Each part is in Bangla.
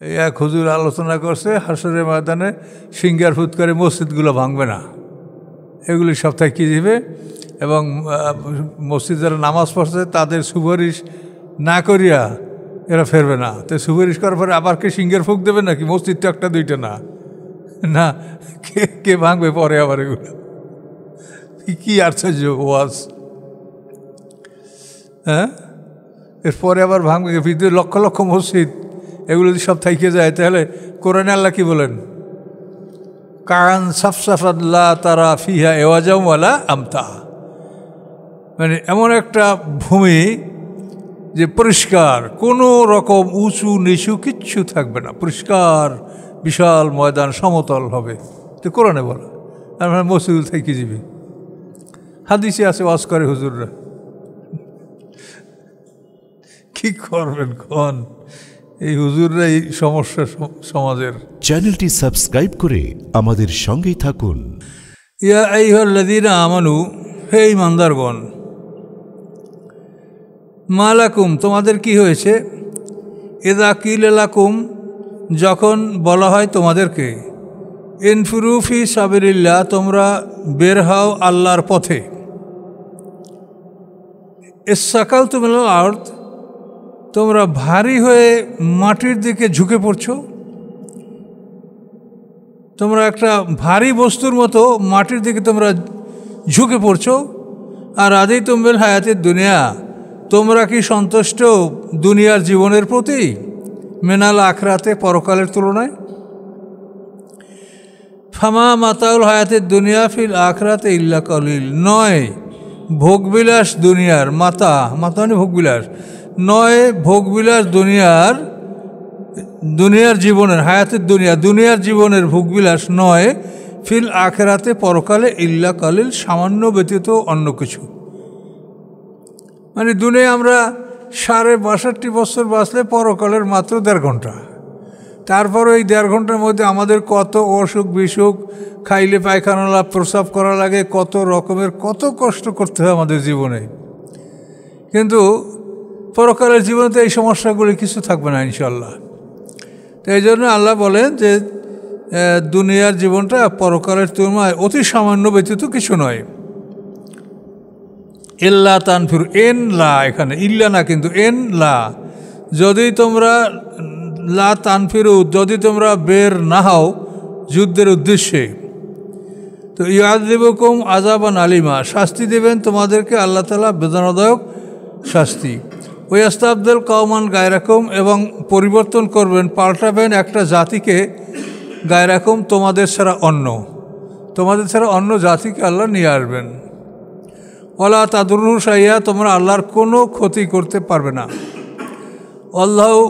এই এক হুজুর আলোচনা করছে হাসরের ময়দানে সিঙ্গার ফুৎকারে মসজিদগুলো ভাঙবে না, এগুলি সব থাকিয়ে দিবে এবং মসজিদ যারা নামাজ পড়ছে তাদের সুপারিশ না করিয়া এরা ফেরবে না। তো সুপারিশ করার পরে আবার কে সিঙ্গার ফুঁক দেবে নাকি? মসজিদ তো একটা দুইটা না, না কে ভাঙবে পরে আবার এগুলো? কি আশ্চর্য ওয়াজ! হ্যাঁ, এরপরে আবার ভাঙবে ভিতরে লক্ষ লক্ষ মসজিদ, এগুলো যদি সব থাইকে যায় তাহলে কোরআনে আল্লাহ কি বলেন? কান সাফসাফাল্লাহ তারা ফিহা এওয়াজাওয়ালা আমতা, মানে এমন একটা ভূমি যে পরিষ্কার, কোনো রকম উঁচু নিচু কিচ্ছু থাকবে না, পরিষ্কার বিশাল ময়দান সমতল হবে। তো কোরআনে বলা, আর মানে মসজিদ থেকে যাবি, হাদিসে আছে ওয়াজ করে হুজুররা। কি করবেন কোন এই হুজুররা? এই সমস্যা সমাজের। চ্যানেলটি সাবস্ক্রাইব করে আমাদের সঙ্গেই থাকুন। ইয়া আইয়ুহাল্লাযীনা আমানু, হে ঈমানদারগণ, মালাকুম, তোমাদের কি হয়েছে? ইযা কিলা লাকুম, যখন বলা হয় তোমাদেরকে, ইনফিরু ফি সাবিলিল্লাহ, তোমরা বের হও আল্লাহর পথে। ইসসাকালতুম ইলাল আরদ, তোমরা ভারী হয়ে মাটির দিকে ঝুঁকে পড়ছো। তোমরা একটা ভারী বস্তুর মতো মাটির দিকে তোমরা ঝুঁকে পড়ছো। আর রাদিতুম বিল হায়াতিদ দুনিয়া, তোমরা কি সন্তুষ্ট দুনিয়ার জীবনের প্রতি? মিনাল আখিরাতে, পরকালের তুলনায়। ফামা মাতাউল হায়াতিদ দুনিয়া ফিল আখিরাতে ইল্লা কলিল, নয় ভোগবিলাস দুনিয়ার, মাতা মানে ভোগবিলাস, নয় ভোগবিলাস দুনিয়ার জীবনের, হায়াতের দুনিয়ার জীবনের ভোগবিলাস নয়, ফিল আখিরাতে, পরকালে, ইল্লা কালিল, সামান্য ব্যতীত অন্য কিছু। মানে দুনিয়া আমরা ৬২ বছর বাঁচলে পরকালের মাত্র ১.৫ ঘন্টা। তারপর ওই ১.৫ ঘন্টার মধ্যে আমাদের কত অসুখ বিসুখ, খাইলে পায়খানা লাভ, প্রস্রাব করা লাগে, কত রকমের কত কষ্ট করতে হয় আমাদের জীবনে। কিন্তু পরকালের জীবনে তো এই সমস্যাগুলি কিছু থাকবে না ইনশাল্লাহ। তো এই জন্য আল্লাহ বলেন যে দুনিয়ার জীবনটা পরকালের তুলনায় অতি সামান্য ব্যতীত কিছু নয়। ইল্লা তানফিরু, এন লা, এখানে ইল্লা না কিন্তু এন লা, যদি তোমরা লা তানফিরু, যদি তোমরা বের না হও যুদ্ধের উদ্দেশ্যে, তো ইউআযিবুকুম আযাবান আলিমা, শাস্তি দেবেন তোমাদেরকে আল্লাহ তাআলা বেদনাদায়ক শাস্তি। ওয়াস্তাবদিল কওমান গায়রাকুম, এবং পরিবর্তন করবেন, পাল্টাবেন একটা জাতিকে, গায়রাকুম, তোমাদের ছাড়া অন্য জাতিকে আল্লাহ নিয়ে আসবেন। ওয়ালা তাদুররু শাইআ, তোমরা আল্লাহর কোনো ক্ষতি করতে পারবে না। আল্লাহু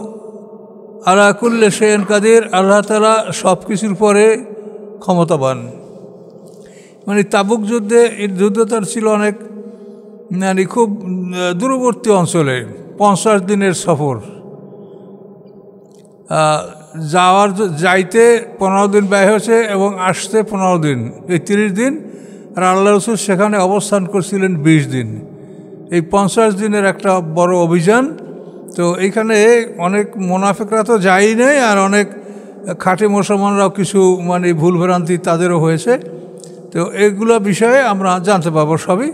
আলা কুল্লি শাইইন কাদির, আল্লাহ তাআলা সব কিছুর পরে ক্ষমতাবান। মানে তাবুক যুদ্ধটা ছিল অনেক, মানে খুব দূরবর্তী অঞ্চলে, 50 দিনের সফর, যাইতে 15 দিন ব্যয় হয়েছে এবং আসতে 15 দিন, এই 30 দিন। আর আল্লাহ রাসূল সেখানে অবস্থান করছিলেন 20 দিন। এই 50 দিনের একটা বড় অভিযান। তো এইখানে অনেক মুনাফিকরা তো যায়ই নেই, আর অনেক খাঁটি মুসলমানরাও কিছু মানে ভুলভ্রান্তি তাদেরও হয়েছে। তো এগুলো বিষয়ে আমরা জানতে পারবো সবই।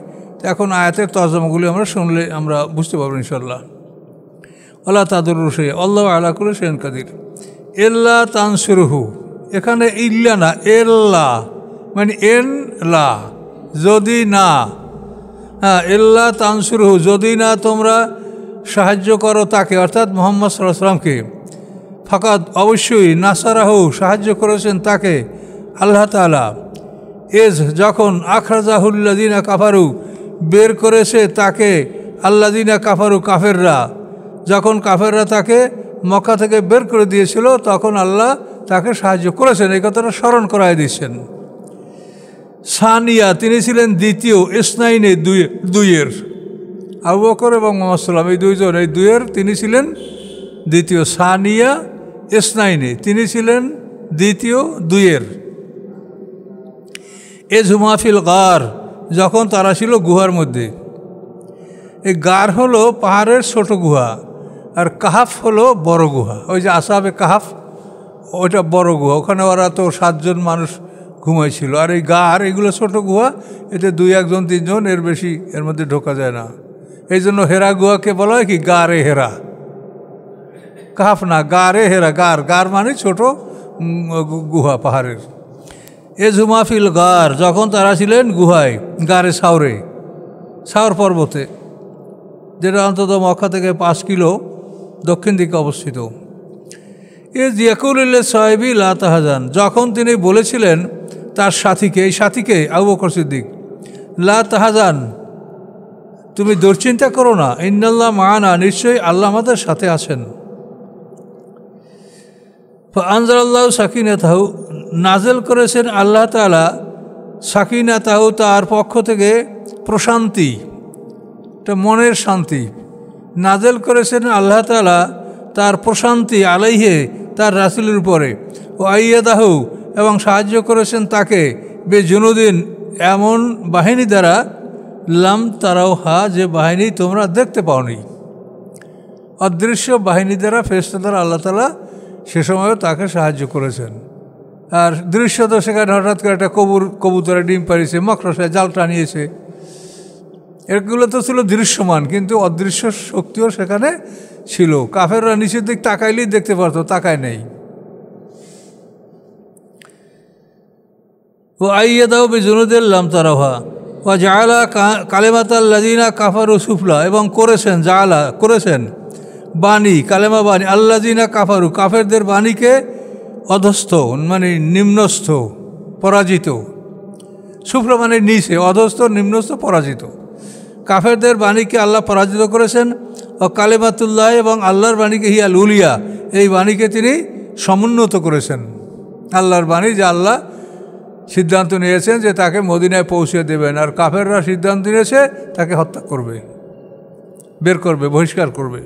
এখন আয়াতের তরজমাগুলি আমরা শুনলে আমরা বুঝতে পারবো ইনশাল্লাহ। আল্লাহ তাদুররু শাইআ, আল্লাহু আলা কুল্লি শাইইন কাদির। ইল্লা তানসুরহু, এখানে ইল্লা না, এল্লা, মানে এন লা, যদি না, হ্যাঁ, ইল্লা তানসুরহু, যদি না তোমরা সাহায্য করো তাকে, অর্থাৎ মুহাম্মদ সাল্লাল্লাহু আলাইহি ওয়াসাল্লামকে। ফাকাদ, অবশ্যই, নাসারাহু, সাহায্য করেছেন তাকে আল্লাহ তাআলা। এজ, যখন, আখরাজাহুল্লাযীনা কাফারু, বের করেছে তাকে আল্লাযীনা কাফারু, কাফেররা, যখন কাফেররা তাকে মক্কা থেকে বের করে দিয়েছিল তখন আল্লাহ তাকে সাহায্য করেছেন, এই কথাটা স্মরণ করায় দিচ্ছেন। সানিয়া, তিনি ছিলেন দ্বিতীয়, ইসনাইনে, দুইয়ের, আবু বকর এবং মুহাম্মদ সাল্লাল্লাহু আলাইহি ওয়াসাল্লাম, এই দুইয়ের তিনি ছিলেন দ্বিতীয়। সানিয়া ইসনাইনে, তিনি ছিলেন দ্বিতীয়, দুইয়ের। এজহুমা ফিল গার, যখন তারা ছিল গুহার মধ্যে। এই গার হলো পাহাড়ের ছোট গুহা, আর কাহাফ হলো বড় গুহা। ওই যে আসহাবে কাহাফ ওইটা বড় গুহা, ওখানে ওরা তো 7 জন মানুষ ঘুমাইছিল। আর এই গার এগুলো ছোট গুহা, এতে 2-1 জন 3 জন, এর বেশি এর মধ্যে ঢোকা যায় না। এই জন্য হেরা গুহাকে বলা হয় কি গারে হেরা, কাহাফ না, গারে হেরা। গার মানে ছোট গুহা পাহাড়ের। এ ঝুমাফিল গার, যখন তারা ছিলেন গুহায়, গারে সাউর পর্বতে, যেটা অন্তত মক্কা থেকে 5 কিলো দক্ষিণ দিকে অবস্থিত। এ জিয়াকুলিল্লে সাহেবি লা তাহাজান, যখন তিনি বলেছিলেন তার সাথীকে, এই সাথীকে আবু বকর সিদ্দিক, লা তাহাজান, তুমি দুশ্চিন্তা করো না, ইন্নাল্লাহ মাআনা, নিশ্চয়ই আল্লাহ আমাদের সাথে আছেন। আনজালাল্লাহু সাকিনাতাহু, নাজেল করেছেন আল্লাহ তাআলা সাকিনাতাহু, তার পক্ষ থেকে প্রশান্তি, এটা মনের শান্তি। নাজেল করেছেন আল্লাহ তাআলা তার প্রশান্তি আলাইহে, তার রাসূলের উপরে। ও আইয়াদাহু, এবং সাহায্য করেছেন তাকে বেজুনুদিন, এমন বাহিনী দ্বারা, লাম তারাওহা, যে বাহিনী তোমরা দেখতে পাওনি। অদৃশ্য বাহিনী দ্বারা, ফেরেশতা দ্বারা আল্লাহ তাআলা সে সময়ও তাকে সাহায্য করেছেন। আর দৃশ্য তো সেখানে হঠাৎ করে একটা কবুতরে ডিম পাড়িয়েছে, মকরসায় জাল টানিয়েছে, এগুলো তো ছিল দৃশ্যমান, কিন্তু অদৃশ্য শক্তিও সেখানে ছিল। কাফেররা নিচের দিক তাকাইলেই দেখতে পারতো, তাকায় নেই। ও আইয়াদাও বিজুনুদিন লাম তারাওহা, ও জাআলা কালিমাতাল্লাযিনা কাফারু সুফলা, এবং করেছেন বাণী, কালেমা বাণী, আল্লাযিনা কাফারু, কাফেরদের বাণীকে অধস্থ, মানে নিম্নস্থ, পরাজিত। সুফলা মানে নিচে, অধস্থ, নিম্নস্থ, পরাজিত। কাফেরদের বাণীকে আল্লাহ পরাজিত করেছেন। ও কালেমাতুল্লাহ, এবং আল্লাহর বাণীকে হিয়াল উলিয়া, এই বাণীকে তিনি সমুন্নত করেছেন। আল্লাহর বাণী, যে আল্লাহ সিদ্ধান্ত নিয়েছেন যে তাকে মদিনায় পৌঁছে দেবেন, আর কাফেররা সিদ্ধান্ত নিয়েছে তাকে হত্যা করবে, বের করবে, বহিষ্কার করবে।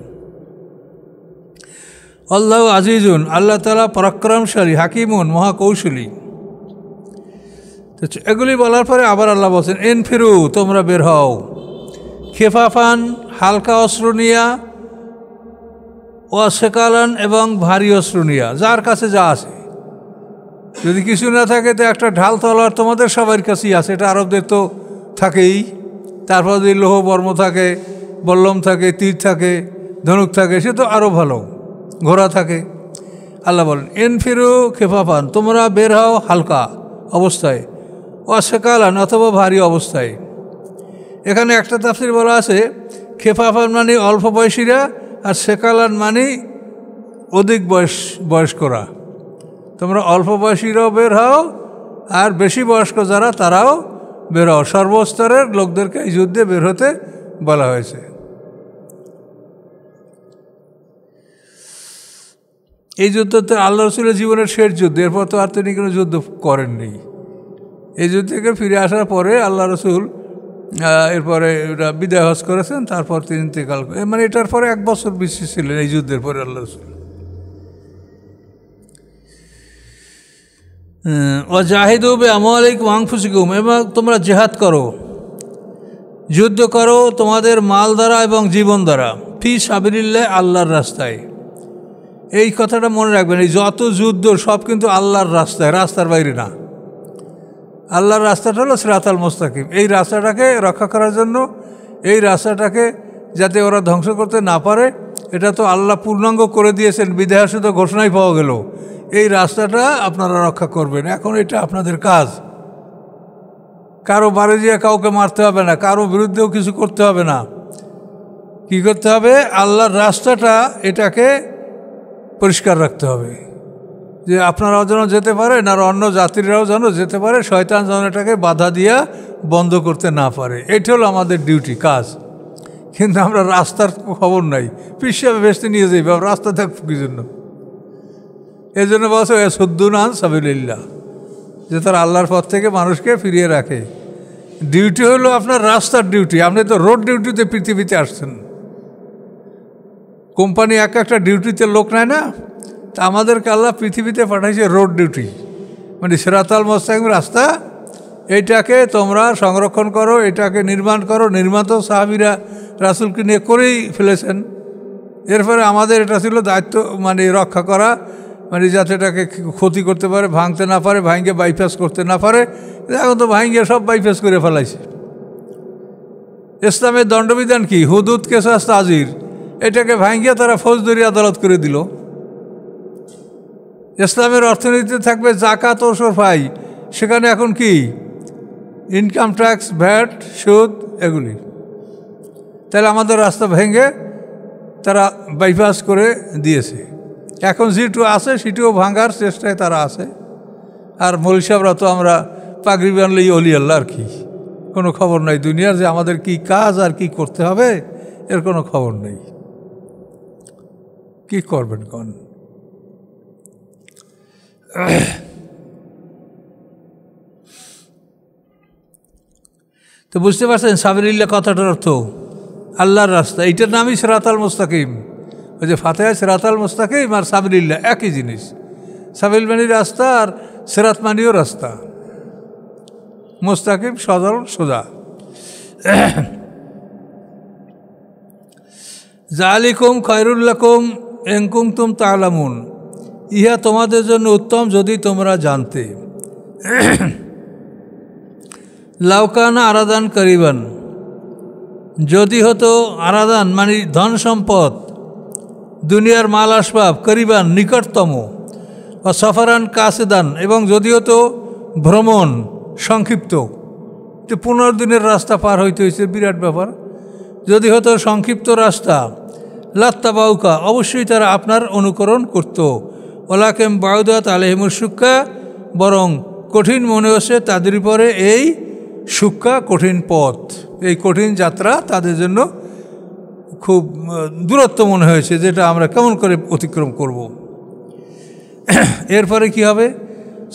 আল্লাহু আজিজুন, আল্লাহ তাআলা পরাক্রমশালী, হাকিমুন, মহাকৌশলী। এগুলি বলার পরে আবার আল্লাহ বলছেন, এনফিরু, তোমরা বের হও, খেফাফান, হালকা অস্ত্র নিয়া, ও সেকালান, এবং ভারী অস্ত্র নিয়া, যার কাছে যা আছে। যদি কিছু না থাকে তো একটা ঢাল তলোয়ার তোমাদের সবার কাছেই আছে, এটা আরবদের তো থাকেই। তারপর যদি লোহ বর্ম থাকে, বল্লম থাকে, তীর থাকে, ধনুক থাকে, সে তো আরও ভালো, ঘোড়া থাকে। আল্লাহ বলেন, এনফিরু খেফাফান, তোমরা বের হও হালকা অবস্থায়, ও সেকালান, অথবা ভারী অবস্থায়। এখানে একটা তাফসীর বলা আছে, খেফাফান মানে অল্প বয়সীরা, আর সেকালান মানে অধিক বয়স্করা। তোমরা অল্প বয়সীরাও বের হও, আর বেশি বয়স্ক যারা তারাও বের হও। সর্বস্তরের লোকদেরকে এই যুদ্ধে বের হতে বলা হয়েছে। এই যুদ্ধ তো আল্লাহ রাসূলের জীবনের শেষ যুদ্ধ, এরপর তো আর তিনি কোনো যুদ্ধ করেননি। এই যুদ্ধ থেকে ফিরে আসার পরে আল্লাহ রাসূল এরপরে বিদায় হজ করেছেন, তারপর তিনি ইন্তেকাল করেন। মানে এটার পরে 1 বছর বেশি ছিলেন এই যুদ্ধের পরে আল্লাহ রাসূল। ও জাহিদু বিআমওয়ালিকুম ওয়া আনফুসিকুম, এবং তোমরা জিহাদ করো, যুদ্ধ করো তোমাদের মাল দ্বারা এবং জীবন দ্বারা, ফি সাবিলিল্লাহ, আল্লাহর রাস্তায়। এই কথাটা মনে রাখবেন, এই যত যুদ্ধ সব কিন্তু আল্লাহর রাস্তায়, রাস্তার বাইরে না। আল্লাহর রাস্তাটা হলো সিরাতাল মুস্তাকিম। এই রাস্তাটাকে রক্ষা করার জন্য, এই রাস্তাটাকে যাতে ওরা ধ্বংস করতে না পারে, এটা তো আল্লাহ পূর্ণাঙ্গ করে দিয়েছেন, বিধায় শুধু ঘোষণাই পাওয়া গেল। এই রাস্তাটা আপনারা রক্ষা করবেন, এখন এটা আপনাদের কাজ। কারো বাড়ি দিয়ে কাউকে মারতে হবে না, কারো বিরুদ্ধেও কিছু করতে হবে না। কি করতে হবে? আল্লাহর রাস্তাটা, এটাকে পরিষ্কার রাখতে হবে, যে আপনারাও যেন যেতে পারেন, আর অন্য জাতিরাও যেন যেতে পারে, শয়তান যেন এটাকে বাধা দিয়া বন্ধ করতে না পারে। এটা হলো আমাদের ডিউটি, কাজ। কিন্তু আমরা রাস্তার খবর নাই, পিছিয়ে ভেস্তে নিয়ে যাই, রাস্তা থাকবো কি জন্য? এই জন্য বলছে সুদ্দুন আন সাবিলিল্লাহ, যে তার আল্লাহর পথ থেকে মানুষকে ফিরিয়ে রাখে। ডিউটি হলো আপনার রাস্তার ডিউটি। আপনি তো রোড ডিউটিতে পৃথিবীতে আসছেন। কোম্পানি একটা ডিউটিতে লোক নেয় না, তা আমাদেরকে আল্লাহ পৃথিবীতে পাঠাইছে রোড ডিউটি, মানে সিরাতাল মুস্তাকিম রাস্তা। এইটাকে তোমরা সংরক্ষণ করো, এটাকে নির্মাণ করো। নির্মাণ তো সাহাবীরা রাসূলকে নিয়ে করেই ফেলেছেন। এরপরে আমাদের এটা ছিল দায়িত্ব, মানে রক্ষা করা, মানে যাতে এটাকে ক্ষতি করতে পারে, ভাঙতে না পারে, ভাঙ্গে বাইপাস করতে না পারে। এখন তো ভাঙ্গে সব বাইপাস করে ফেলাইছে। ইসলামের দণ্ডবিধান কি? হুদুদ, কেসাস, তাজির। এটাকে ভাঙ্গিয়ে তারা ফৌজদারি আদালত করে দিল। ইসলামের অর্থনীতিতে থাকবে জাকাত ও সরফাই, সেখানে এখন কি ইনকাম ট্যাক্স, ভ্যাট, সুদ, এগুলি। তাহলে আমাদের রাস্তা ভেঙে তারা বাইপাস করে দিয়েছে। এখন যেটু আছে সেটিও ভাঙার চেষ্টায় তারা আছে। আর মৌলভী সাহেবরা তো আমরা পাগড়ি বানলেই অলি আল্লাহ, আর কি, কোনো খবর নাই দুনিয়ার যে আমাদের কি কাজ আর কি করতে হবে, এর কোনো খবর নেই। কি করবেন কোন? তো বুঝতে পারছেন সাবিলিল্লাহ কথাটার অর্থ আল্লাহর রাস্তা। এইটার নামই সিরাতাল মুস্তাকিম। ওই যে ফাতিহা সিরাতাল মুস্তাকিম আর সাবিলিল্লাহ একই জিনিস। সাবিল মানি রাস্তা আর সিরাত মানিও রাস্তা। মুস্তাকিম সরল সোজা। যালিকুম খায়রুল লাকুম ইন কুনতুম তা'লামুন, ইহা তোমাদের জন্য উত্তম যদি তোমরা জানতে। লাউকানা আরাদান করিবান, যদি হতো আরাদান মানে ধন সম্পদ, দুনিয়ার মাল আসবাব, করিবান নিকটতম, ও সফরান কাসিদান, এবং যদি হতো ভ্রমণ সংক্ষিপ্ত, 15 দিনের রাস্তা পার হইতে হয়েছে, বিরাট ব্যাপার। যদি হতো সংক্ষিপ্ত রাস্তা, লাত্তাবাউকা, অবশ্যই তারা আপনার অনুকরণ করত। ওলাকেম বাউদাত আলাইহিমুশ শুক্কা, বরং কঠিন মনে হচ্ছে তাদের উপরে এই শুক্কা, কঠিন পথ, এই কঠিন যাত্রা তাদের জন্য খুব দূরত্ব মনে হয়েছে, যেটা আমরা কেমন করে অতিক্রম করব। এরপরে কি হবে?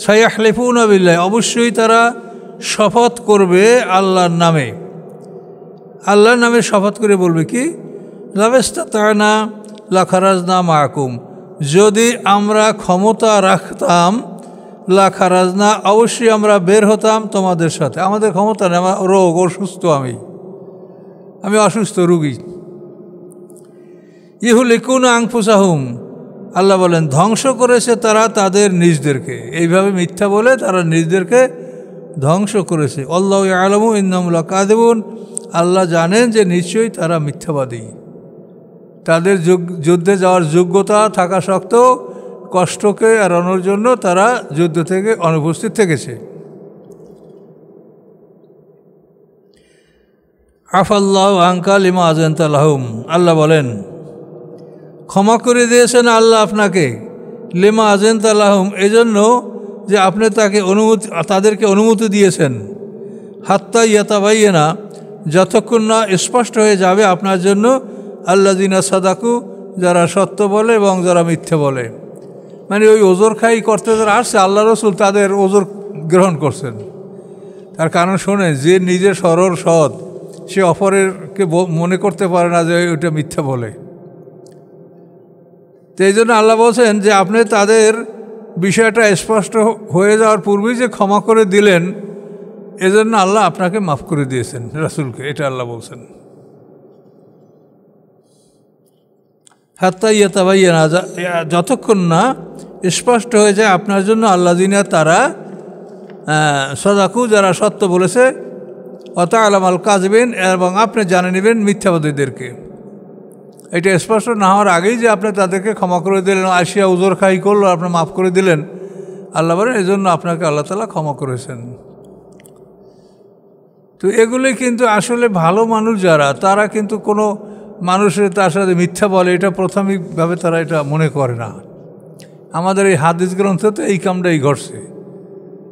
সায়াহলিফুনা বিল্লাহ, অবশ্যই তারা শপথ করবে আল্লাহর নামে। আল্লাহর নামে শপথ করে বলবে কি? লাবেস্তাতানা লাখারাজনা মাকুম, যদি আমরা ক্ষমতা রাখতাম, লাখারাজনা, অবশ্যই আমরা বের হতাম তোমাদের সাথে। আমাদের ক্ষমতা নেই, আমার রোগ, অসুস্থ, আমি অসুস্থ রুগী। ইহুলিকুনা আনফুসাহুম, আল্লাহ বলেন ধ্বংস করেছে তারা তাদের নিজদেরকে। এইভাবে মিথ্যা বলে তারা নিজদেরকে ধ্বংস করেছে। আল্লাহু ইয়ালামু ইন্নাহুম লাকাযিবুন, আল্লাহ জানেন যে নিশ্চয়ই তারা মিথ্যাবাদী। তাদের যুদ্ধে যাওয়ার যোগ্যতা থাকা সত্ত্বেও কষ্টকে এড়ানোর জন্য তারা যুদ্ধ থেকে অনুপস্থিত থেকেছে। আফাল্লাহু আনকা লিমা আযানতা লাহুম, আল্লাহ বলেন ক্ষমা করে দিয়েছেন আল্লাহ আপনাকে, লিমা আযানতা লাহুম, এজন্য যে আপনি তাদেরকে অনুমতি দিয়েছেন। হাত্তা ইয়াতাবায়্যানা, যতক্ষণ না স্পষ্ট হয়ে যাবে আপনার জন্য, আল্লাযিনা সাদাকু, যারা সত্য বলে এবং যারা মিথ্যে বলে। মানে ওই ওজর খাই করতে যারা আসছে, আল্লাহ রসুল তাদের ওজর গ্রহণ করছেন। তার কারণ শোনেন, যে নিজে সরল সৎ, সে অপরেরকে মনে করতে পারে না যে ওইটা মিথ্যা বলে। তো এই জন্য আল্লাহ বলছেন যে আপনি তাদের বিষয়টা স্পষ্ট হয়ে যাওয়ার পূর্বেই যে ক্ষমা করে দিলেন, এজন্য আল্লাহ আপনাকে মাফ করে দিয়েছেন রাসূলকে, এটা আল্লাহ বলছেন। হাত্তা ইয়াতাবায়্যানা, যতক্ষণ না স্পষ্ট হয়ে যায় আপনার জন্য, আল্লাযিনা, তারা সাদাকু, যারা সত্য বলেছে, ওয়া তা'লামাল কাযিবিন, এবং আপনি জানে নেবেন মিথ্যাবাদীদেরকে। এটা স্পষ্ট না হওয়ার আগেই যে আপনি তাদেরকে ক্ষমা করে দিলেন, আসিয়া উজর খাই করলো, আপনি মাফ করে দিলেন, আল্লাহ বলেন এই জন্য আপনাকে আল্লাহ তাআলা ক্ষমা করেছেন। তো এগুলি কিন্তু আসলে ভালো মানুষ যারা, তারা কিন্তু কোনো মানুষের তার সাথে মিথ্যা বলে এটা প্রাথমিকভাবে তারা এটা মনে করে না। আমাদের এই হাদিস গ্রন্থতে এই কামটাই ঘটছে।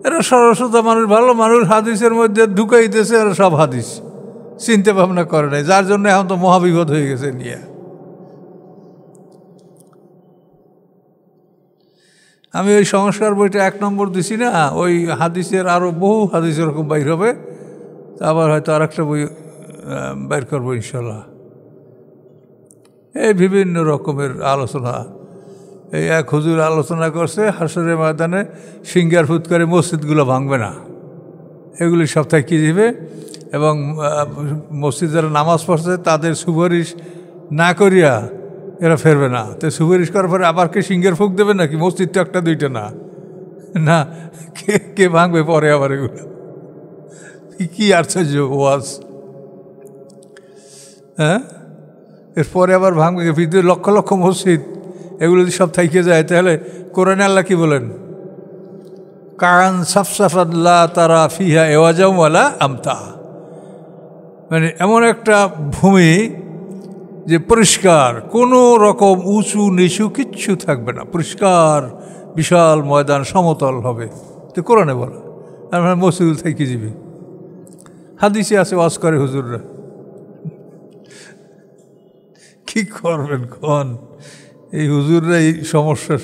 এরা সরস্বতা মানুষ, ভালো মানুষ, হাদিসের মধ্যে ঢুকাইতেছে, এরা সব হাদিস চিন্তা ভাবনা করে নাই, যার জন্য এখন তো মহাবিপদ হয়ে গেছে নিয়ে। আমি ওই সংস্কার বইটা 1 নম্বর দিছি না, ওই হাদিসের আরও বহু হাদিস এরকম বাইর হবে, আবার হয়তো আর একটা বই বাইর করবো ইনশাল্লাহ। এই বিভিন্ন রকমের আলোচনা, এই এক হুজুর আলোচনা করছে হাসরের ময়দানে সিঙ্গার ফুৎকারে মসজিদগুলো ভাঙবে না, এগুলি সপ্তাহে কী দিবে, এবং মসজিদ যারা নামাজ পড়ছে তাদের সুপারিশ না করিয়া এরা ফেরবে না। তো সুপারিশ করার পরে আবার কে সিংহের ফুক দেবে নাকি? মসজিদ তো একটা দুইটা না, না কে কে ভাঙবে পরে আবার এগুলো? কি আশ্চর্য ওয়াজ! হ্যাঁ, এরপরে আবার ভাঙবে পৃথিবীর লক্ষ লক্ষ মসজিদ, এগুলো যদি সব থাইকে যায় তাহলে কোরআনে আল্লাহ কি বলেন? কান সাফসাফাল্লাহ তারা ফিহা এওয়াজাওয়ালা আমতা, মানে এমন একটা ভূমি যে পরিষ্কার, কোনো রকম উঁচু নিচু কিচ্ছু থাকবে না, পরিষ্কার বিশাল ময়দান সমতল হবে। তো কোরআনে বলা, আমরা মসজিদ থেকে যাবি, হাদিসে আছে ওয়াজ করে হুজুররা। কি করবেন কোন এই হুজুররা? এই সমস্যা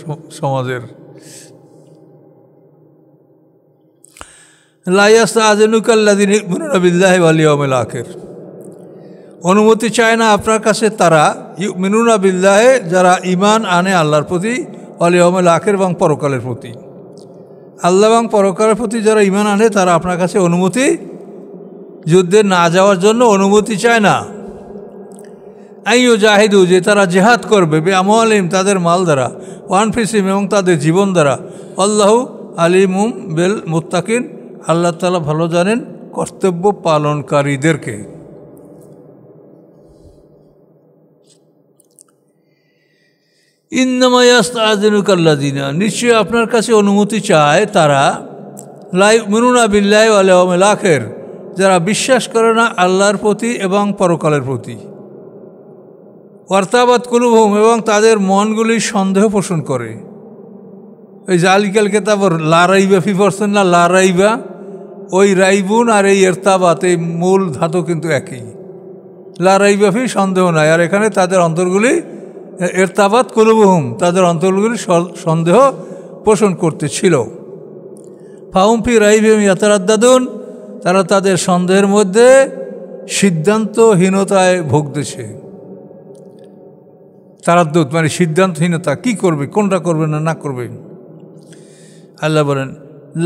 সমাজের। অনুমতি চায় না আপনার কাছে তারা, ইউমিনুনা বিল্লাহে, যারা ঈমান আনে আল্লাহর প্রতি, ওয়াল ইয়াউমিল আখির, এবং পরকালের প্রতি। আল্লাহ এবং পরকালের প্রতি যারা ঈমান আনে তারা আপনার কাছে অনুমতি, যুদ্ধে না যাওয়ার জন্য অনুমতি চায় না। আইয়ু জাহিদু, যে তারা জেহাদ করবে, বে আমওয়ালিহিম, তাদের মাল দ্বারা, ওয়া আনফুসিহিম, এবং তাদের জীবন দ্বারা। আল্লাহু আলিমুম বিল মুত্তাকিন, আল্লাহ তাআলা ভালো জানেন কর্তব্য পালনকারীদেরকে। ইন্নামা ইয়াস্তাযিনুকাল্লাযিনা, নিশ্চয়ই আপনার কাছে অনুমতি চায় তারা, লা ইউমিনুনা বিল্লাহি ওয়াল ইয়াউমিল আখির, যারা বিশ্বাস করে না আল্লাহর প্রতি এবং পরকালের প্রতি। ওয়ারতাবাত কুলুবুহুম, এবং তাদের মনগুলি সন্দেহ পোষণ করে। ওই জালিকাল কিতাবর লা রাইবা ফি পড়ছেন না? লা রাইবা, ওই রাইবুন আর এই ইরতাবাত, এই মূল ধাতু কিন্তু একই। লা রাইবা ফি, সন্দেহ নাই, আর এখানে তাদের অন্তরগুলি, ইরতাবাত কুলুবুহুম, তাদের অন্তরগুলি সন্দেহ পোষণ করতেছিল। ফাহুম ফি রাইবিহিম ইয়াতারাদ্দাদুন, তারা তাদের সন্দেহের মধ্যে সিদ্ধান্তহীনতায় ভুগতেছে। তারাদ্দুদ মানে সিদ্ধান্তহীনতা, কি করবে, কোনটা করবে না করবে। আল্লাহ বলেন,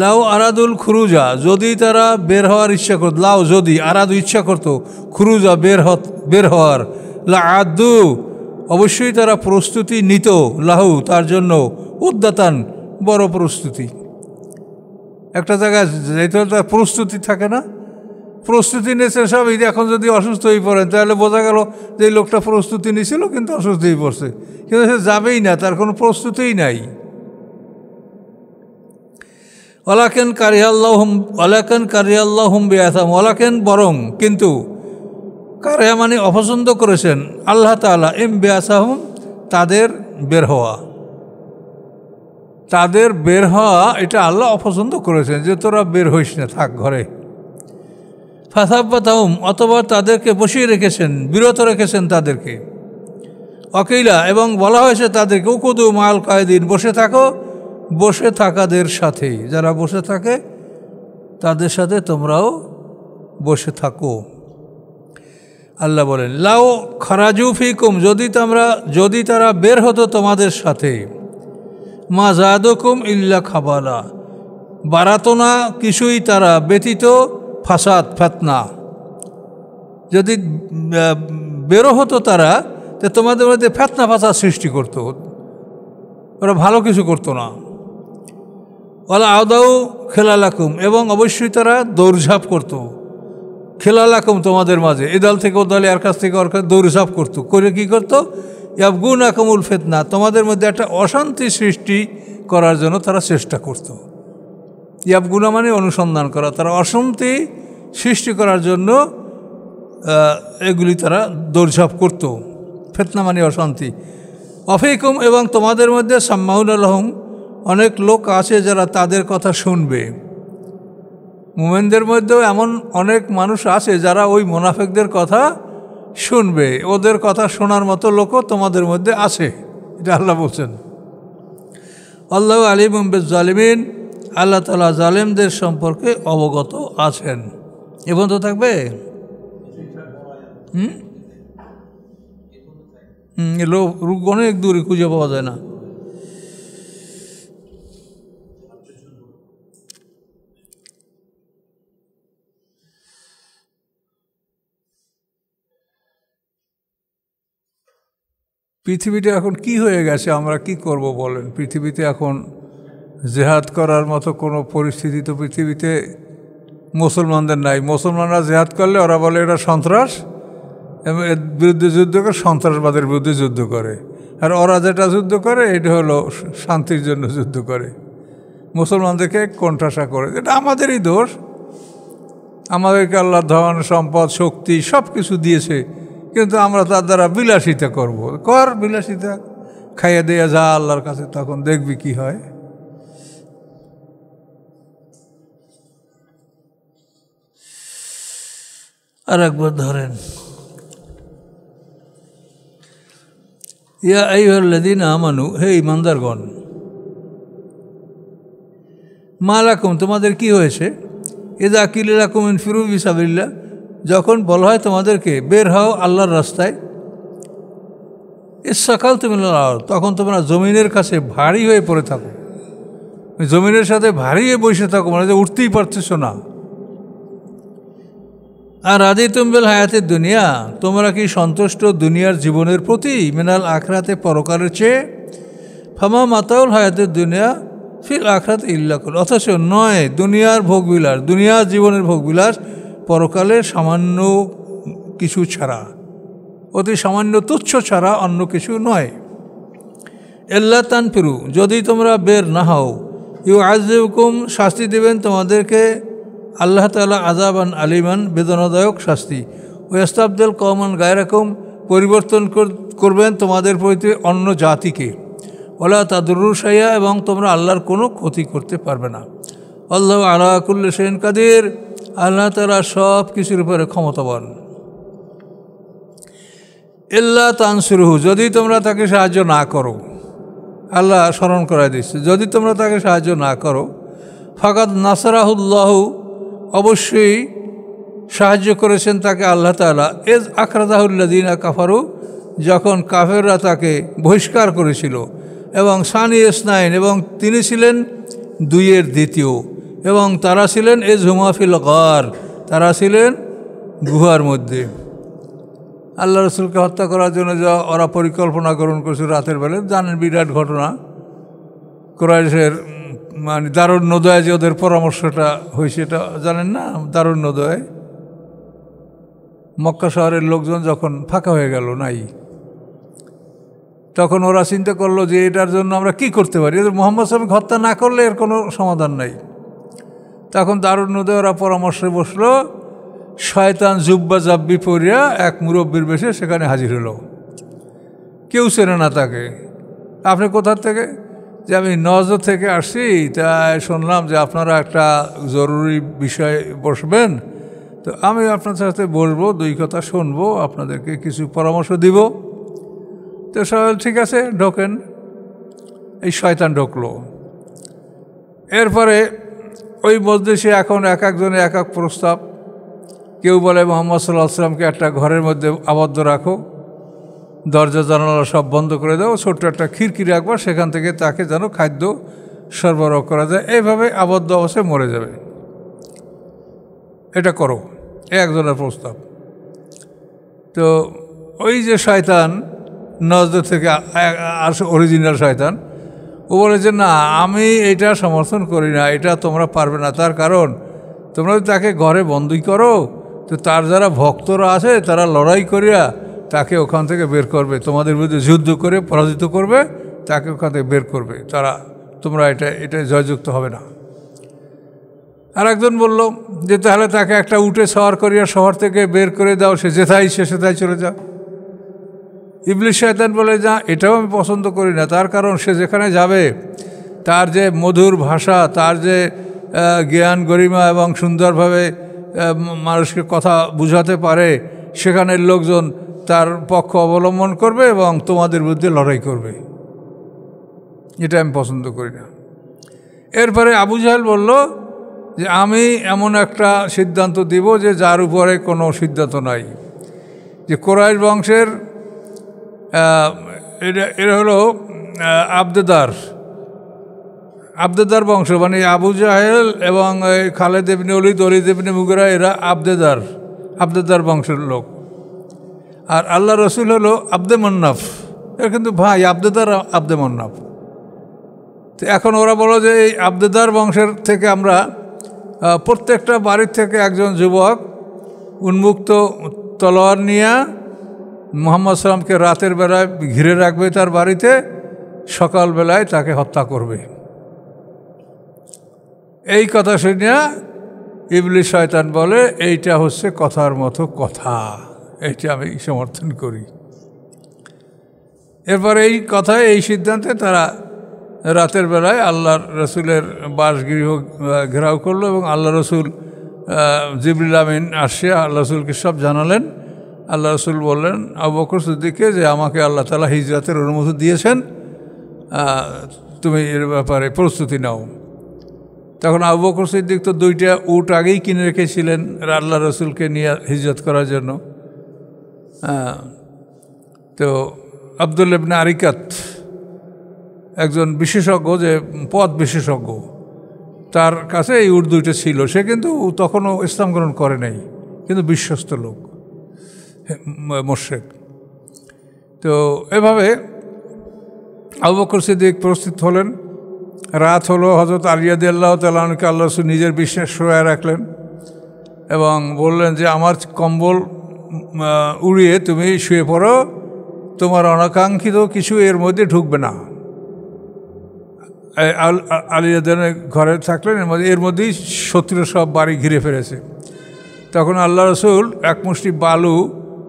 লাউ আরাদুল খুরুজা, যদি তারা বের হওয়ার ইচ্ছা করত, লাউ যদি, আরাদু ইচ্ছা করতো, খুরুজা বের হওয়ার, লা আদু অবশ্যই তারা প্রস্তুতি নিত, লাহু তার জন্য, উদ্দাতান বড় প্রস্তুতি। একটা জায়গায় যেতে তার প্রস্তুতি থাকে না? প্রস্তুতি নিয়েছে সব, এখন যদি অসুস্থ হয়ে পড়েন তাহলে বোঝা গেল যে এই লোকটা প্রস্তুতি নিয়েছিল কিন্তু অসুস্থ হয়ে পড়ছে, কিন্তু সে যাবেই না, তার কোনো প্রস্তুতিই নাই। ওয়ালাকিন কারিহাল্লাহুম বিআসাম, ওয়ালাকিন বরং, কিন্তু, কারিহা মানে অপছন্দ করেছেন আল্লাহ তাআলা, বিআসাহুম তাদের বের হওয়া, তাদের বের হওয়া এটা আল্লাহ অপছন্দ করেছেন, যে তোরা বের হইস না, থাক ঘরে। ফাসাব্বাতাহুম, অথবা তাদেরকে বসিয়ে রেখেছেন, বিরত রেখেছেন তাদেরকে। অকিলা, এবং বলা হয়েছে তাদেরকে, উকুদু মাল কায়দিন, বসে থাকো বসে থাকাদের সাথেই, যারা বসে থাকে তাদের সাথে তোমরাও বসে থাকো। আল্লাহ বলেন, লাউ খারাজু ফিকুম, যদি তারা বের হতো তোমাদের সাথে, মা জাদুকুম ইল্লা খাবালা, বাড়াতো না কিছুই তারা ব্যতীত ফাসাদ, ফিতনা। যদি বেরো হতো তারা, তো তোমাদের মধ্যে ফিতনা ফাসাদ সৃষ্টি করতো, ওরা ভালো কিছু করতো না। ওয়ালা আদাউ খেলালাকুম, এবং অবশ্যই তারা দৌড়ঝাঁপ করতো, খেলালাকুম তোমাদের মাঝে, এ দল থেকে ও দলে, আর কাছ থেকে ওর কাছে দৌড়ঝাঁপ করতো, করে কী করতো? ইয়াবগুনাকুমুল ফিতনা, তোমাদের মধ্যে একটা অশান্তি সৃষ্টি করার জন্য তারা চেষ্টা করত। ইয়াবগুনা মানে অনুসন্ধান করা, তারা অশান্তি সৃষ্টি করার জন্য এগুলি তারা দৌড়ঝাঁপ করত। ফিতনা মানে অশান্তি। অফিকুম, এবং তোমাদের মধ্যে সাম্মাউন আলহম, অনেক লোক আছে যারা তাদের কথা শুনবে। মুমিনদের মধ্যেও এমন অনেক মানুষ আছে যারা ওই মুনাফিকদের কথা শুনবে, ওদের কথা শোনার মতো লোকও তোমাদের মধ্যে আছে, এটা আল্লাহ বলছেন। আল্লাহু আলিমুম বিজ-জালিমিন, আল্লাহ তাআলা জালেমদের সম্পর্কে অবগত আছেন। এ পর্যন্ত থাকবে? লোক অনেক দূরে, খুঁজে পাওয়া যায় না। পৃথিবীটা এখন কি হয়ে গেছে, আমরা কি করব বলেন? পৃথিবীতে এখন জেহাদ করার মতো কোনো পরিস্থিতি তো পৃথিবীতে মুসলমানদের নাই। মুসলমানরা জেহাদ করলে ওরা বলে এটা সন্ত্রাস, এবং এর বিরুদ্ধে যুদ্ধ করে, সন্ত্রাসবাদের বিরুদ্ধে যুদ্ধ করে। আর ওরা যেটা যুদ্ধ করে এটা হলো শান্তির জন্য যুদ্ধ করে, মুসলমানদেরকে কোণঠাসা করে। এটা আমাদেরই দোষ। আমাদেরকে আল্লাহ ধন সম্পদ শক্তি সব কিছু দিয়েছে, কিন্তু আমরা তার দ্বারা বিলাসিতা করব। কর বিলাসিতা, খাইয়ে দেয়া যা আল্লাহর কাছে, তখন দেখবি কি হয়। আর একবার ধরেন, ইয়া আইয়ুহাল্লাযীনা আমানু, হে ঈমানদারগণ, মা লাকুম, তোমাদের কি হয়েছে, ইযা কিলা লাকুম ইনফিরু ফি সাবিলিল্লাহ, যখন বলা হয় তোমাদেরকে বের হও আল্লাহর রাস্তায়, ইসসাকালতুম ইলাল আরদ, তখন তোমরা জমিনের কাছে ভারী হয়ে পড়ে থাকো, জমিনের সাথে ভারী হয়ে বসে থাকো, মানে যে উঠতেই পারতেছ না। আর রাদিতুম বিল হায়াতের দুনিয়া, তোমরা কি সন্তুষ্ট দুনিয়ার জীবনের প্রতি, মিনাল আখরাতে, পরকালের চেয়ে। ফামা মাতাউল হায়াতের দুনিয়া ফিল আখরাত ইল্লা কুল, অথচ নয় দুনিয়ার ভোগবিলাস, দুনিয়ার জীবনের ভোগবিলাস পরকালের সামান্য কিছু ছাড়া, অতি সামান্য তুচ্ছ ছাড়া অন্য কিছু নয়। ইল্লা তানফিরু, যদি তোমরা বের না হও, ইউআযিবকুম, শাস্তি দেবেন তোমাদেরকে আল্লাহ তাআলা আযাবান আলিমান, বেদনাদায়ক শাস্তি। ওয়াস্তাবদিল কওমান গায়রাকুম, পরিবর্তন করবেন তোমাদের প্রতি অন্য জাতিকে। ওয়ালা তাদুররু শাইআ, এবং তোমরা আল্লাহর কোনো ক্ষতি করতে পারবে না। আল্লাহু আলা কুল্লি শাইইন কাদির, আল্লাহ তাআলা সব কিছুর উপরে ক্ষমতাবান। ইল্লা তানসুরুহু, যদি তোমরা তাকে সাহায্য না করো, আল্লাহ স্মরণ করাই দিচ্ছে, যদি তোমরা তাকে সাহায্য না করো, ফাকাদ নাসারাহুল্লাহু, অবশ্যই সাহায্য করেছেন তাকে আল্লাহ তাআলা, ইজ আখরাজাহুল্লাযীনা কাফারু, যখন কাফেররা তাকে বহিষ্কার করেছিল, এবং সানি ইসনাইন, এবং তিনি ছিলেন দুইয়ের দ্বিতীয়, এবং তারা ছিলেন ইজ হুমা ফিল গার, তারা ছিলেন গুহার মধ্যে। আল্লাহ রসুলকে হত্যা করার জন্য যা ওরা পরিকল্পনা গ্রহণ করেছিল রাতের বেলা, জানেন বিরাট ঘটনা, কুরাইশের মানে দারুন নদয়ে যে ওদের পরামর্শটা হয়েছে, এটা জানেন না? দারুন নদয়ে মক্কা শহরের লোকজন যখন ফাঁকা হয়ে গেল, নাই, তখন ওরা চিন্তা করলো যে এটার জন্য আমরা কি করতে পারি, মুহাম্মদ সাল্লাল্লাহু আলাইহি ওয়াসাল্লাম হত্যা না করলে এর কোনো সমাধান নাই। তখন দারুন নদয়ে ওরা পরামর্শে বসলো, শয়তান জুব্বা জাব্বি পরিয়া এক মুরব্বীর বেশে সেখানে হাজির হলো। কেউ চেনে না তাকে। আপনি কোথা থেকে? যে আমি নজর থেকে আসছি, তাই শুনলাম যে আপনারা একটা জরুরি বিষয় বসবেন, তো আমি আপনার সাথে বসবো, দুই কথা শুনবো, আপনাদেরকে কিছু পরামর্শ দিব। তো সবাই ঠিক আছে ঢোকেন। এই শয়তান ঢোকলো। এরপরে ওই মজলিসে এখন এক একজনের এক এক প্রস্তাব। কেউ বলে মুহাম্মদ সাল্লাল্লাহু আলাইহি ওয়াসাল্লামকে একটা ঘরের মধ্যে আবদ্ধ রাখো, দরজা জানালা সব বন্ধ করে দাও, ছোট্ট একটা খিড়কি রাখবা, সেখান থেকে তাকে যেন খাদ্য সরবরাহ করা যায়, এইভাবে আবদ্ধ অবস্থায় মরে যাবে, এটা করো। একজনের প্রস্তাব। তো ওই যে শয়তান নজর থেকে অরিজিনাল শয়তান, ও বলে যে না, আমি এটা সমর্থন করি না, এটা তোমরা পারবে না। তার কারণ তোমরা যদি তাকে ঘরে বন্দী করো, তো তার যারা ভক্তরা আছে তারা লড়াই করিয়া তাকে ওখান থেকে বের করবে, তোমাদের বিরুদ্ধে যুদ্ধ করে পরাজিত করবে, তাকে ওখান থেকে বের করবে তারা, তোমরা এটা জয়যুক্ত হবে না। আর একজন বলল যে তাহলে তাকে একটা উটে সওয়ার করিয়া শহর থেকে বের করে দাও, সে যেথায় সে সেথায় চলে যাও। ইবলিস শয়তান বলে, যা, এটাও আমি পছন্দ করি না। তার কারণ সে যেখানে যাবে তার যে মধুর ভাষা, তার যে জ্ঞান গরিমা এবং সুন্দরভাবে মানুষকে কথা বুঝাতে পারে, সেখানের লোকজন তার পক্ষ অবলম্বন করবে এবং তোমাদের বিরুদ্ধে লড়াই করবে, এটা আমি পছন্দ করি না। এরপরে আবু জাহেল বলল যে আমি এমন একটা সিদ্ধান্ত দিব যে যার উপরে কোনো সিদ্ধান্ত নাই, যে কুরাইশ বংশের এরা হলো আবদেদার বংশ, মানে আবু জাহেল এবং খালেদ ইবনে ওলীদ, ওলীদ ইবনে মুগিরা, এরা আবদেদার বংশের লোক। আর আল্লাহ রসুল হলো আব্দে মান্নাফ, এর কিন্তু ভাই আব্দেদার আব্দে মন্নাফ। তো এখন ওরা বলো যে এই আব্দেদার বংশের থেকে আমরা প্রত্যেকটা বাড়ির থেকে একজন যুবক উন্মুক্ত তলোয়ার নিয়ে মুহাম্মদ সাল্লামকে রাতের বেলায় ঘিরে রাখবে তার বাড়িতে, সকালবেলায় তাকে হত্যা করবে। এই কথা শুনে ইবলিস শয়তান বলে এইটা হচ্ছে কথার মতো কথা, এইটা আমি সমর্থন করি। এরপর এই কথায় এই সিদ্ধান্তে তারা রাতের বেলায় আল্লাহর রসুলের বাসগৃহ ঘেরাও করলো এবং আল্লাহ রসুল জিবরিল আমিন আসে আল্লাহ রসুলকে সব জানালেন। আল্লাহ রসুল বললেন আবু বকর সিদ্দিককে যে আমাকে আল্লাহ তাআলা হিজরতের অনুমতি দিয়েছেন, তুমি এর ব্যাপারে প্রস্তুতি নাও। তখন আবু বকর সিদ্দিক তো 2টা উট আগেই কিনে রেখেছিলেন আল্লাহ রসুলকে নিয়ে হিজরত করার জন্য। তো আব্দুল্লাহ ইবনে আরিকাত একজন বিশেষজ্ঞ, যে পথ বিশেষজ্ঞ, তার কাছে এই উট 2টা ছিল। সে কিন্তু তখনও ইসলাম গ্রহণ করে নাই, কিন্তু বিশ্বস্ত লোক, মুশরিক। তো এভাবে আবু বকর সিদ্দিক প্রস্তুত হলেন। রাত হলো, হযরত আলী রাদিয়াল্লাহু তাআলা আনহুকে আল্লাহ রাসূল নিজের বিছানায় শোয়ায় রাখলেন এবং বললেন যে আমার কম্বল উড়িয়ে তুমি শুয়ে পড়ো, তোমার অনাকাঙ্ক্ষিত কিছু এর মধ্যে ঢুকবে না। আলী রাদিয়াল্লাহু ঘরে থাকলেন, এর মধ্যেই শত্রু সব বাড়ি ঘিরে ফেলেছে। তখন আল্লাহ রাসূল এক মুষ্টি বালু,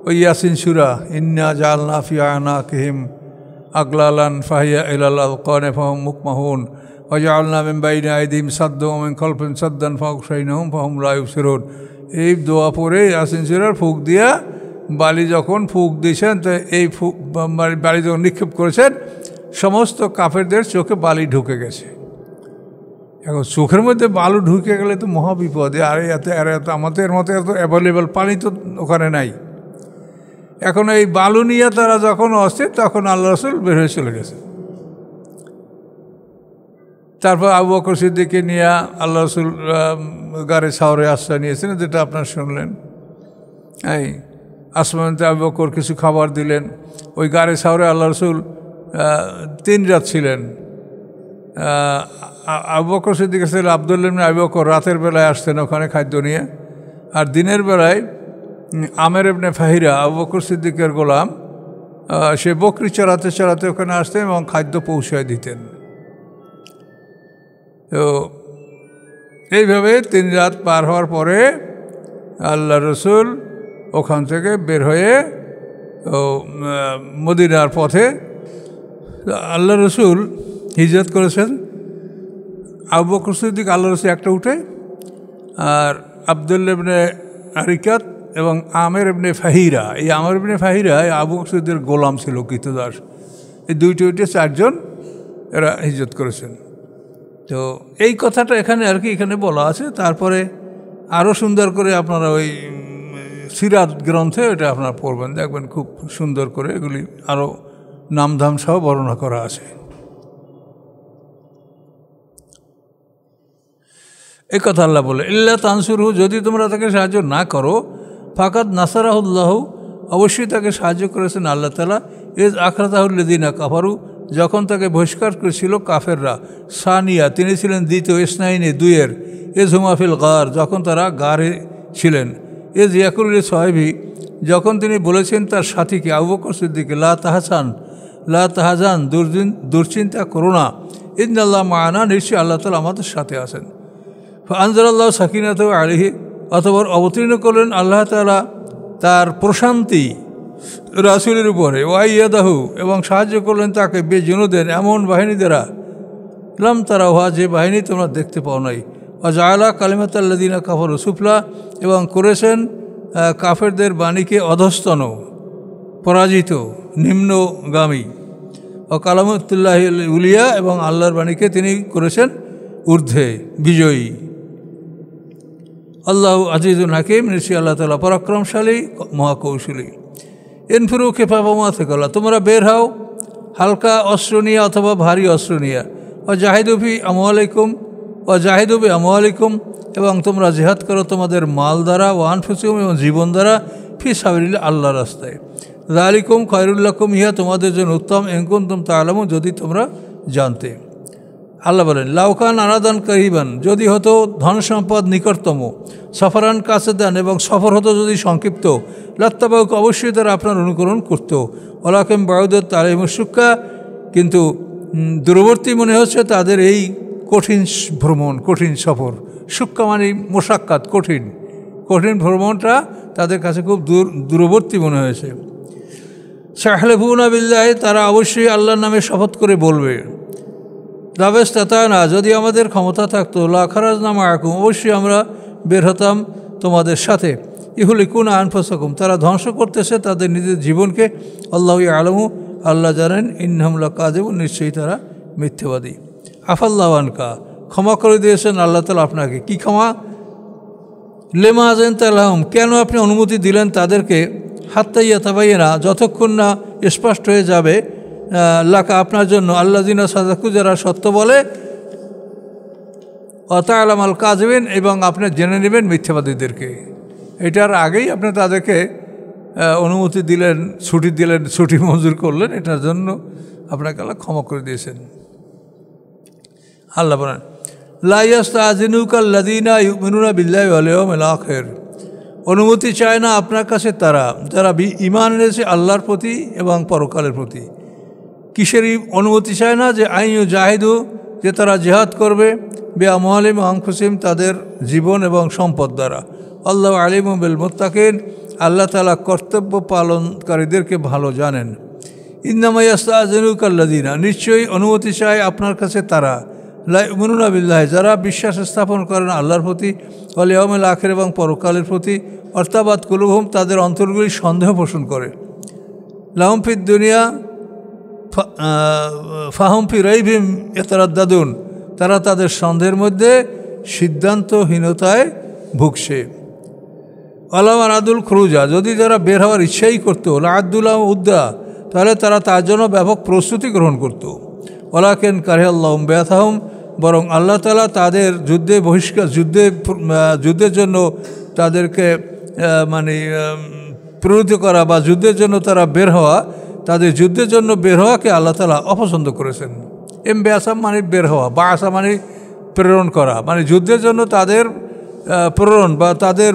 ওই ইয়াসিন সূরা ইন্না জাআলনা ফি আনাকিহিম আগলালান ফাহিয়া ইলাল আযকানি ফাহুম মুকমাহুন ওয়া জাআলনা মিন বাইনি আইদিহিম সাদ্দান ওয়া মিন খালফিহিম সাদ্দান ফাগশাইনাহুম ফাহুম লা ইবসিরুন। এই দোয়া পড়ে ইয়াসিন সূরার ফুঁক দিয়া বালি যখন ফুঁক দিয়েছেন, তো এই বালি যখন নিক্ষেপ করেছেন, সমস্ত কাফেরদের চোখে বালি ঢুকে গেছে। এখন চোখের মধ্যে বালু ঢুকে গেলে তো মহাবিপদ। আর এত আমাদের মতো এত অ্যাভেলেবেল পানি তো ওখানে নাই। এখন এই বালু নিয়ে তারা যখন আসছে, তখন আল্লাহ রাসূল বের হয়ে চলে গেছে। তারপর আবু বকর সিদ্দিককে নিয়ে আল্লাহ রাসূল গারে সাওরে আশ্রয় নিয়েছেন, যেটা আপনারা শুনলেন। এই আসমানতে আবু বকর কিছু খাবার দিলেন। ওই গারে সাওরে আল্লাহ রাসূল 3 রাত ছিলেন। আবু বকর সিদ্দিকের ছেলে আব্দুল্লাহ ইবনে আবু বকর রাতের বেলায় আসতেন ওখানে খাদ্য নিয়ে, আর দিনের বেলায় আমের ইবনে ফাহিরা আবু বকর সিদ্দিকের গোলাম, সে বকরি চড়াতে চড়াতে ওখানে আসতেন এবং খাদ্য পৌঁছায় দিতেন। তো এইভাবে 3 রাত পার হওয়ার পরে আল্লাহ রসুল ওখান থেকে বের হয়ে মদিনার পথে আল্লাহ রসুল হিজরত করেছেন। আবু বকর সিদ্দিক আল্লাহ রসুল একটা উঠে, আর আব্দুল্লাহ ইবনে আরিকাত এবং আমের ইবনে ফাহিরা, এই আমের ইবনে ফাহিরা আবু বকর সিদ্দিকের গোলাম ছিল, কৃতদাস। এই 2টি 4 জন এরা হিজরত করেছেন। তো এই কথাটা এখানে আর কি এখানে বলা আছে। তারপরে আরও সুন্দর করে আপনারা ওই সিরাত গ্রন্থে এটা আপনারা পড়বেন, দেখবেন খুব সুন্দর করে এগুলি আরও নামধাম সহ বর্ণনা করা আছে। এই কথা আল্লাহ বলে ইল্লা তানসুরহু, যদি তোমরা তাকে সাহায্য না করো, ফাকাদ নাসারাহুল্লাহ, অবশ্যই তাকে সাহায্য করেছেন আল্লাহ তাআলা। ইজ আখরাজাহুল্লাযিনা কাফারু, যখন তাকে বহিষ্কার করেছিল কাফেররা। সানিয়া, তিনি ছিলেন দ্বিতীয়, ইসনাইনে 2-এর, এজ হুমাফিল গার, যখন তারা গারে ছিলেন। এজ ইয়াকুল সাহেবি, যখন তিনি বলেছেন তার সাথীকে আবু বকর সিদ্দিককে, লা তাহাজান, দুশ্চিন্তা করো না, ইন্নাল্লাহ মা'ানা, নিশ্চয়ই আল্লাহ তাআলা আমাদের সাথে আছেন। ফাআনজালাল্লাহু সাকিনাতাহু আলাইহি, অতঃপর অবতীর্ণ করলেন আল্লাহ তাআলা তার প্রশান্তি রাসূলের উপরে। ওয়াইয়াদাহু, এবং সাহায্য করলেন তাকে বেজুনুদেন, এমন বাহিনী দ্বারা, লাম তারাহা, যে বাহিনী তোমরা দেখতে পাও নাই। ওয়াজআলা কালিমাতাল্লাযিনা কাফারু সুফলা, এবং করেছেন কাফেরদের বাণীকে অধস্তন, পরাজিত, নিম্নগামী। ও কালামতুল্লাহিল উলিয়া, এবং আল্লাহর বাণীকে তিনি করেছেন ঊর্ধ্বে, বিজয়ী। আল্লাহু আজিজুন হাকিম, নিশ্চয়ই আল্লাহ তাআলা পরাক্রমশালী, মহাকৌশলী। ইনফিরু খিফাফা ওয়া সিকালা, তোমরা বের হও হালকা অস্ত্র নিয়ে অথবা ভারী অস্ত্র নিয়ে। ও জাহিদু ফি আমওয়ালিকুম, ও জাহিদু বি আমওয়ালিকুম, এবং তোমরা জিহাদ করো তোমাদের মাল দ্বারা, ও আনফুসিকুম, এবং জীবন দ্বারা, ফি সাবিলিল্লাহ, আল্লাহর রাস্তায়। যালিকুম খায়রুল লাকুম, ইহা তোমাদের জন্য উত্তম, ইন কুনতুম তা'লামুন, যদি তোমরা জানতে। আল্লাহ বলেন লাউকান আরাদান করিবান, যদি হতো ধন সম্পদ নিকটতম, সফরান কাছে দেন, এবং সফর হতো যদি সংক্ষিপ্ত, লাত্তাবাউক, অবশ্যই তারা আপনার অনুকরণ করত। ওয়ালাকিন বাউদাত তালিমুশ শুক্কা, কিন্তু দূরবর্তী মনে হচ্ছে তাদের এই কঠিন ভ্রমণ, কঠিন সফর। শুক্কা মানে মোশাক্কাত, কঠিন কঠিন ভ্রমণটা তাদের কাছে খুব দূরবর্তী মনে হয়েছে। সাহলেফুনা বিল্লাহি, তারা অবশ্যই আল্লাহর নামে শপথ করে বলবে, লাবেস্তাতানা, যদি আমাদের ক্ষমতা থাকতো, লাখারাজনা মাআকুম, অবশ্যই আমরা বের হতাম তোমাদের সাথে। ইহুলিকুনা আনফুসাকুম, তারা ধ্বংস করতেছে তাদের নিজের জীবনকে। আল্লাহু ইয়ালামু, আল্লাহ জানেন, ইন্নাহুম লাকাযিবুন, নিশ্চয়ই তারা মিথ্যাবাদী। আফাল্লাহু আনকা, ক্ষমা করে দিয়েছেন আল্লাহ তাআলা আপনাকে। কি ক্ষমা? লেমা আযানতা লাহুম, কেন আপনি অনুমতি দিলেন তাদেরকে, হাত্তা ইয়াতাবায়্যানা, যতক্ষণ না স্পষ্ট হয়ে যাবে, লাকা, আপনার জন্য, আল্লাযিনা সাদাকু, যারা সত্য বলে, ওয়া তা'লামাল কাযিবিন, এবং আপনি জেনে নেবেন মিথ্যাবাদীদেরকে। এটার আগেই আপনি তাদেরকে অনুমতি দিলেন, ছুটি মঞ্জুর করলেন, এটার জন্য আপনাকে আল্লাহ ক্ষমা করে দিয়েছেন। আল্লাহ বলেন লা ইয়াস্তাযিনুকাল্লাযীনা ইউমিনুনা বিল্লাহি ওয়াল ইয়াউমিল আখির, অনুমতি চায় না আপনার কাছে তারা যারা ঈমান এনেছে আল্লাহর প্রতি এবং পরকালের প্রতি। কিসেরই অনুমতি চায় না? যে আইয়ু জাহিদু, যে তারা জিহাদ করবে, বিআমওয়ালিহিম ওয়া আনফুসিহিম, তাদের জীবন এবং সম্পদ দ্বারা। আল্লাহু আলিমুম বিল মুত্তাকিন, আল্লাহ তাআলা কর্তব্য পালনকারীদেরকে ভালো জানেন। ইন্নামা ইয়াস্তাযিনুকাল্লাযীনা, নিশ্চয়ই অনুমতি চায় আপনার কাছে তারা, লা ইউমিনুনা বিল্লাহি, যারা বিশ্বাস স্থাপন করেন আল্লাহর প্রতি, ওয়াল ইয়াউমিল আখির, এবং পরকালের প্রতি। অর্থাৎ কুলুবহুম, তাদের অন্তরগুলি সন্দেহ পোষণ করে। লাহুম ফিদ দুনিয়া ফাহুম ফি রাইবিহিম ইয়াতারাদ্দাদুন, তারা তাদের সন্দেহের মধ্যে সিদ্ধান্তহীনতায় ভুগছে। ওয়ালাউ আরাদুল খুরুজা, যদি তারা বের হওয়ার ইচ্ছাই করতো, লাআদ্দুলাহু উদ্দা, তাহলে তারা তার জন্য ব্যাপক প্রস্তুতি গ্রহণ করত। ওয়ালাকিন কারিহাল্লাহুম বিআসাহুম, বরং আল্লাহ তাআলা তাদের যুদ্ধের জন্য তাদেরকে প্ররোচিত করা, বা যুদ্ধের জন্য তারা বের হওয়া, তাদের যুদ্ধের জন্য বের হওয়াকে আল্লাহ তাআলা অপছন্দ করেছেন। বেআসাম মানে বের হওয়া, বা আসা মানে প্রেরণ করা, মানে যুদ্ধের জন্য তাদের প্রেরণ বা তাদের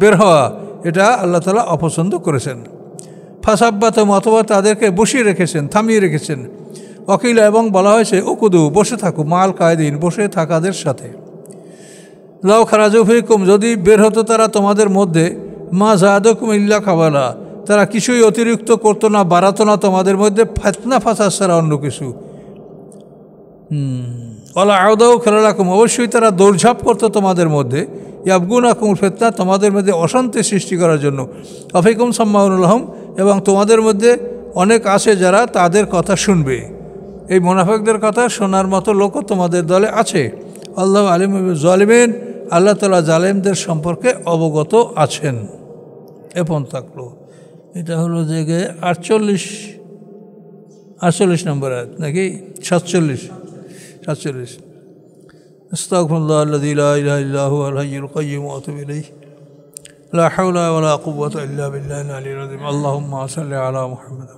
বের হওয়া, এটা আল্লাহ তাআলা অপছন্দ করেছেন। ফাসাব্বাতুম, অথবা তাদেরকে বসিয়ে রেখেছেন, থামিয়ে রেখেছেন। ওয়াকিল, এবং বলা হয়েছে উকুদু, বসে থাকো, মাল কায়দিন, বসে থাকাদের সাথে। লাউ খারাজু ফিকুম, যদি বের হতো তারা তোমাদের মধ্যে, মা যাদাকুম ইল্লা খাবালা, তারা কিছুই অতিরিক্ত করতো না, বাড়াতো না তোমাদের মধ্যে, ফিতনা ফাসাদ ছাড়া অন্য কিছু। ওয়ালা আউদাউ খেলালাকুম, অবশ্যই তারা দৌড়ঝাঁপ করতো তোমাদের মধ্যে, ইয়াবগুনাকুম ফিতনা, তোমাদের মধ্যে অশান্তি সৃষ্টি করার জন্য। আফিকুম সাম্মাউন লাহুম, এবং তোমাদের মধ্যে অনেক আছে যারা তাদের কথা শুনবে। এই মুনাফিকদের কথা শোনার মতো লোকও তোমাদের দলে আছে। আল্লাহু আলিমুম বিল জালিমিন, আল্লাহ তাআলা জালেমদের সম্পর্কে অবগত আছেন। এখন থাকলো, এটা হলো যে 48 নম্বর আয়াত, নাকি 47? আস্তাগফিরুল্লাহাল্লাযী লা ইলাহা ইল্লা হুয়াল হাইয়ুল কাইয়্যুম ওয়া আতুবু ইলাইহি, লা হাওলা ওয়া লা কুওয়াতা ইল্লা বিল্লাহিল আলিয়্যিল আযীম। আল্লাহুম্মা সাল্লি আলা মুহাম্মাদ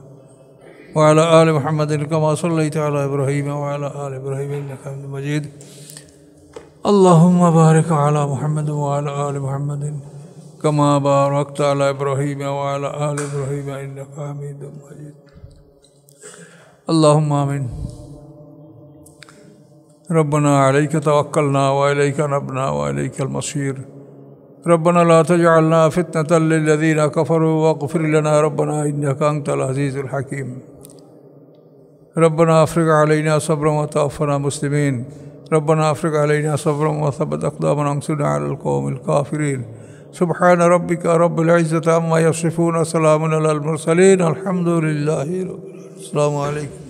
ওয়া আলা আলি মুহাম্মাদিন কামা সাল্লাইতা আলা ইব্রাহিম ওয়া আলা আলি ইব্রাহিম ইন্নাকা হামিদুম মাজিদ। আল্লাহুম্মা বারিক আলা মুহাম্মাদ ওয়া আলা আলি মুহাম্মাদিন কামা বারাকতা আলা ইব্রাহিম ওয়া আলা আলি ইব্রাহিম ইন্নাকা হামিদুম মাজিদ। আল্লাহুম্মা আমিন। ربنا عليك توكلنا وإليك نبنا وإليك المصير. ربنا لا تجعلنا فتنة للذين كفروا واغفر لنا ربنا إنك أنت العزيز الحكيم. ربنا أفرغ علينا صبرا وتوفنا مسلمين. ربنا أفرغ علينا صبرا وثبت أقدامنا وانصرنا على القوم الكافرين. سبحان ربك رب العزة عما يصفون وسلام على المرسلين الحمد لله رب العالمين. السلام عليكم.